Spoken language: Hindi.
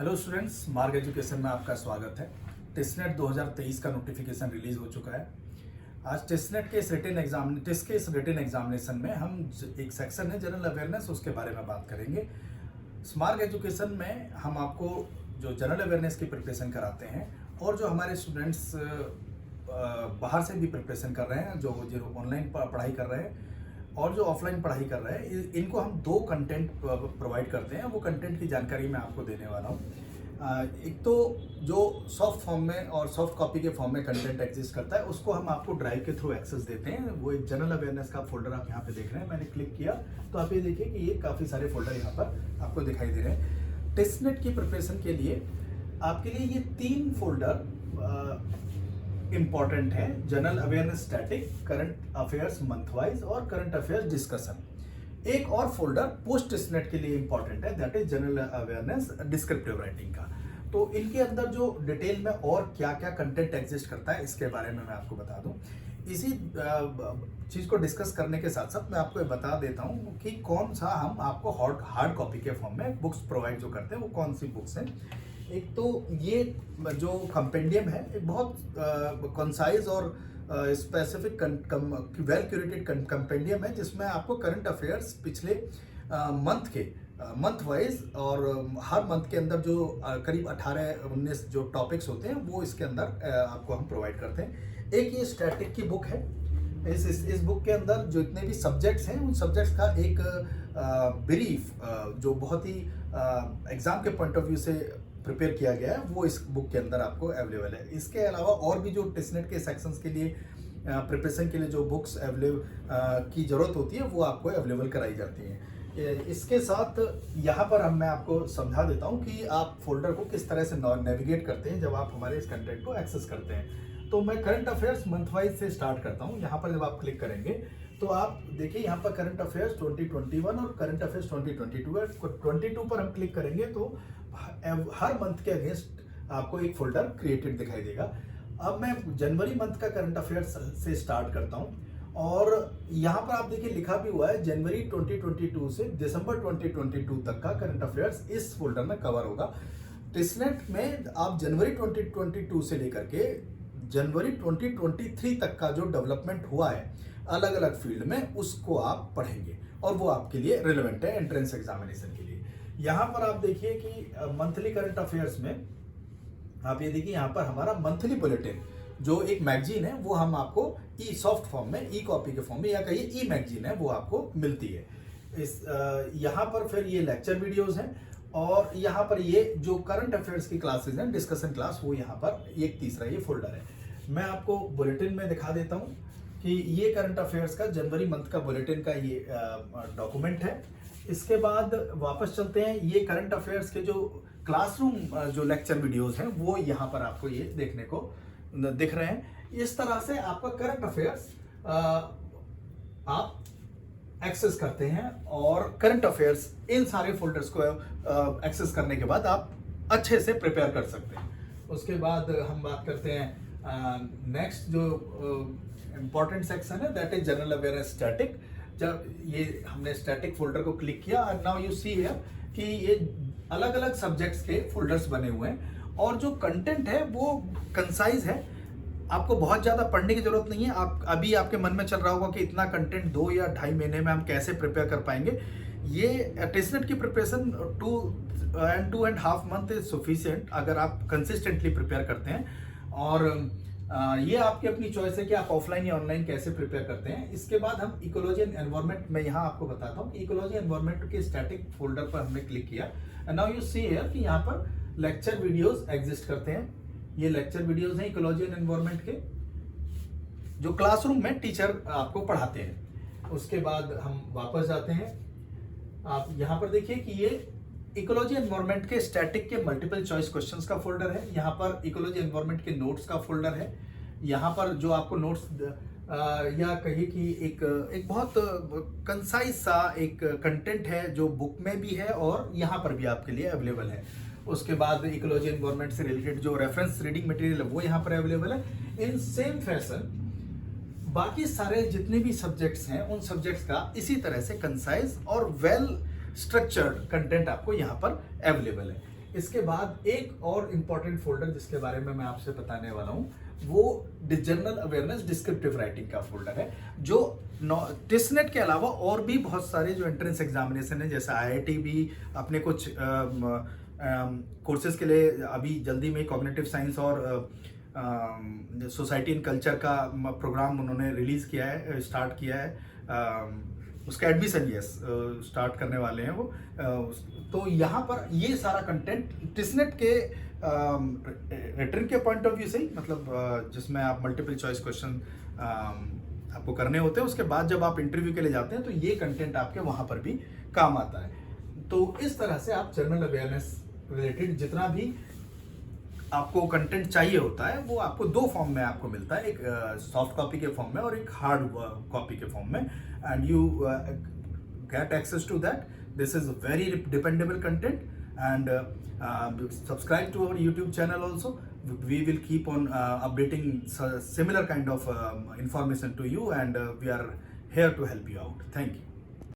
हेलो स्टूडेंट्स, मार्ग एजुकेशन में आपका स्वागत है। टेस्टनेट 2023 का नोटिफिकेशन रिलीज हो चुका है। आज टेस्टनेट के इस रिटन एग्जामिनेशन में हम एक सेक्शन है जनरल अवेयरनेस, उसके बारे में बात करेंगे। स्मार्ट एजुकेशन में हम आपको जो जनरल अवेयरनेस की प्रिपरेशन कराते हैं और जो हमारे स्टूडेंट्स बाहर से भी प्रिपरेशन कर रहे हैं, जो ऑनलाइन पढ़ाई कर रहे हैं और जो ऑफलाइन पढ़ाई कर रहे हैं, इनको हम दो कंटेंट प्रोवाइड करते हैं। वो कंटेंट की जानकारी मैं आपको देने वाला हूँ। एक तो जो सॉफ्ट फॉर्म में और सॉफ्ट कॉपी के फॉर्म में कंटेंट एग्जिस्ट करता है, उसको हम आपको ड्राइव के थ्रू एक्सेस देते हैं। वो एक जनरल अवेयरनेस का फोल्डर आप यहाँ पे देख रहे हैं। मैंने क्लिक किया तो आप ये देखिए कि ये काफ़ी सारे फोल्डर यहाँ पर आपको दिखाई दे रहे हैं। टेस्टनेट की प्रिपरेशन के लिए आपके लिए ये 3 फोल्डर इंपॉर्टेंट है: general awareness static, current affairs month wise और करंट अफेयर्स डिस्कशन। एक और फोल्डर पोस्ट टेस्टनेट के लिए इंपॉर्टेंट है, that is general awareness descriptive writing का। तो इनके अंदर जो डिटेल में और क्या क्या कंटेंट एग्जिस्ट करता है, इसके बारे में मैं आपको बता दूं। इसी चीज को डिस्कस करने के साथ साथ मैं आपको ये बता देता हूं कि कौन सा हम आपको हार्ड कॉपी के फॉर्म में बुक्स प्रोवाइड जो करते हैं वो कौन सी बुक्स हैं। एक तो ये जो कंपेंडियम है, एक बहुत कंसाइज और स्पेसिफिक वेल क्यूरेटेड कंपेंडियम है, जिसमें आपको करंट अफेयर्स पिछले मंथ वाइज और हर मंथ के अंदर जो करीब 18-19 जो टॉपिक्स होते हैं वो इसके अंदर आपको हम प्रोवाइड करते हैं। एक ये स्टैटिक की बुक है। इस बुक के अंदर जो इतने भी सब्जेक्ट्स हैं, उन सब्जेक्ट्स का एक ब्रीफ जो बहुत ही एग्जाम के पॉइंट ऑफ व्यू से प्रिपेयर किया गया है, वो इस बुक के अंदर आपको अवेलेबल है। इसके अलावा और भी जो टेस्टनेट के सेक्शंस के लिए प्रिपरेशन के लिए जो बुक्स अवेलेबल की ज़रूरत होती है, वो आपको अवेलेबल कराई जाती हैं। इसके साथ यहाँ पर मैं आपको समझा देता हूँ कि आप फोल्डर को किस तरह से नेविगेट करते हैं जब आप हमारे इस कंटेंट को एक्सेस करते हैं। तो मैं करंट अफेयर्स मंथ वाइज से स्टार्ट करता हूँ। यहाँ पर जब आप क्लिक करेंगे तो आप देखिए यहाँ पर करंट अफेयर्स 2021 और करंट अफेयर्स 2022 है। 22 पर हम क्लिक करेंगे तो हर मंथ के अगेंस्ट आपको एक फोल्डर क्रिएटेड दिखाई देगा। अब मैं जनवरी मंथ का करंट अफेयर्स से स्टार्ट करता हूं और यहाँ पर आप देखिए लिखा भी हुआ है जनवरी 2022 से दिसंबर 2022 तक का करंट अफेयर्स इस फोल्डर में कवर होगा। टेस्टनेट में आप जनवरी 2022 से लेकर के जनवरी 2023 तक का जो डेवलपमेंट हुआ है अलग अलग फील्ड में, उसको आप पढ़ेंगे और वो आपके लिए रिलेवेंट है एंट्रेंस एग्जामिनेशन के लिए। यहाँ पर आप देखिए कि मंथली करंट अफेयर्स में आप ये देखिए यहाँ पर हमारा मंथली बुलेटिन जो एक मैगजीन है, वो हम आपको ई सॉफ्ट फॉर्म में, ई कॉपी के फॉर्म में या कहिए ई मैगजीन है, वो आपको मिलती है। यहाँ पर फिर ये लेक्चर वीडियोस हैं और यहाँ पर ये जो करंट अफेयर्स की क्लासेस हैं, डिस्कशन क्लास, वो यहाँ पर एक तीसरा ये फोल्डर है। मैं आपको बुलेटिन में दिखा देता हूँ कि ये करंट अफेयर्स का जनवरी मंथ का बुलेटिन का ये डॉक्यूमेंट है। इसके बाद वापस चलते हैं, ये करंट अफेयर्स के जो क्लासरूम जो लेक्चर वीडियोस हैं, वो यहाँ पर आपको ये देखने को दिख रहे हैं। इस तरह से आपका करंट अफेयर्स आप एक्सेस करते हैं और करंट अफेयर्स इन सारे फोल्डर्स को एक्सेस करने के बाद आप अच्छे से प्रिपेयर कर सकते हैं। उसके बाद हम बात करते हैं नेक्स्ट जो इंपॉर्टेंट सेक्शन है, that is general awareness static. जब ये हमने स्टैटिक फोल्डर को क्लिक किया और नाउ यू सी हियर कि ये अलग अलग सब्जेक्ट्स के फोल्डर्स बने हुए हैं और जो कंटेंट है वो कंसाइज है। आपको बहुत ज़्यादा पढ़ने की जरूरत नहीं है। आप अभी आपके मन में चल रहा होगा कि इतना कंटेंट 2 या 2.5 महीने में हम कैसे प्रिपेयर कर पाएंगे। ये टेस्टनेट की प्रिपरेशन 2.5 मंथ इज सफिशिएंट अगर आप कंसिस्टेंटली प्रिपेयर करते हैं। और ये आपकी अपनी चॉइस है कि आप ऑफलाइन या ऑनलाइन कैसे प्रिपेयर करते हैं। इसके बाद हम इकोलॉजी एंड एनवायरनमेंट में यहाँ आपको बताता हूँ कि इकोलॉजी एनवायरनमेंट के स्टैटिक फोल्डर पर हमने क्लिक किया। नाउ यू सी हियर कि यहाँ पर लेक्चर वीडियोस एग्जिस्ट करते हैं। ये लेक्चर वीडियोस हैं इकोलॉजी एंड एनवायरनमेंट के, जो क्लासरूम में टीचर आपको पढ़ाते हैं। उसके बाद हम वापस जाते हैं। आप यहाँ पर देखिए कि ये इकोलॉजी एनवायरनमेंट के स्टैटिक के मल्टीपल चॉइस क्वेश्चंस का फोल्डर है। यहाँ पर इकोलॉजी एनवायरनमेंट के नोट्स का फोल्डर है। यहाँ पर जो आपको नोट्स या कहिए कि एक बहुत कंसाइज सा एक कंटेंट है जो बुक में भी है और यहाँ पर भी आपके लिए अवेलेबल है। उसके बाद इकोलॉजी एनवायरनमेंट से रिलेटेड जो रेफरेंस रीडिंग मटेरियल है वो यहाँ पर अवेलेबल है। इन सेम फैशन बाकी सारे जितने भी सब्जेक्ट्स हैं, उन सब्जेक्ट्स का इसी तरह से कंसाइज और वेल स्ट्रक्चर्ड कंटेंट आपको यहाँ पर अवेलेबल है। इसके बाद एक और इम्पॉर्टेंट फोल्डर जिसके बारे में मैं आपसे बताने वाला हूँ, वो जनरल अवेयरनेस डिस्क्रिप्टिव राइटिंग का फोल्डर है, जो टिसनेट के अलावा और भी बहुत सारे जो एंट्रेंस एग्जामिनेशन है, जैसे IIT भी अपने कुछ कोर्सेज के लिए अभी जल्दी में कॉग्निटिव साइंस और सोसाइटी एंड कल्चर का प्रोग्राम उन्होंने रिलीज किया है, स्टार्ट किया है। उसका एडमिशन स्टार्ट करने वाले हैं वो। तो यहाँ पर ये सारा कंटेंट टिसनेट के रिटर्न के पॉइंट ऑफ व्यू से ही, मतलब जिसमें आप मल्टीपल चॉइस क्वेश्चन आपको करने होते हैं, उसके बाद जब आप इंटरव्यू के लिए जाते हैं तो ये कंटेंट आपके वहाँ पर भी काम आता है। तो इस तरह से आप जनरल अवेयरनेस रिलेटेड जितना भी आपको कंटेंट चाहिए होता है वो आपको दो फॉर्म में आपको मिलता है, एक सॉफ्ट कॉपी के फॉर्म में और एक हार्ड कॉपी के फॉर्म में, and you get access to that. This is very dependable content, and subscribe to our YouTube channel also. We will keep on updating similar kind of information to you, and we are here to help you out. Thank you.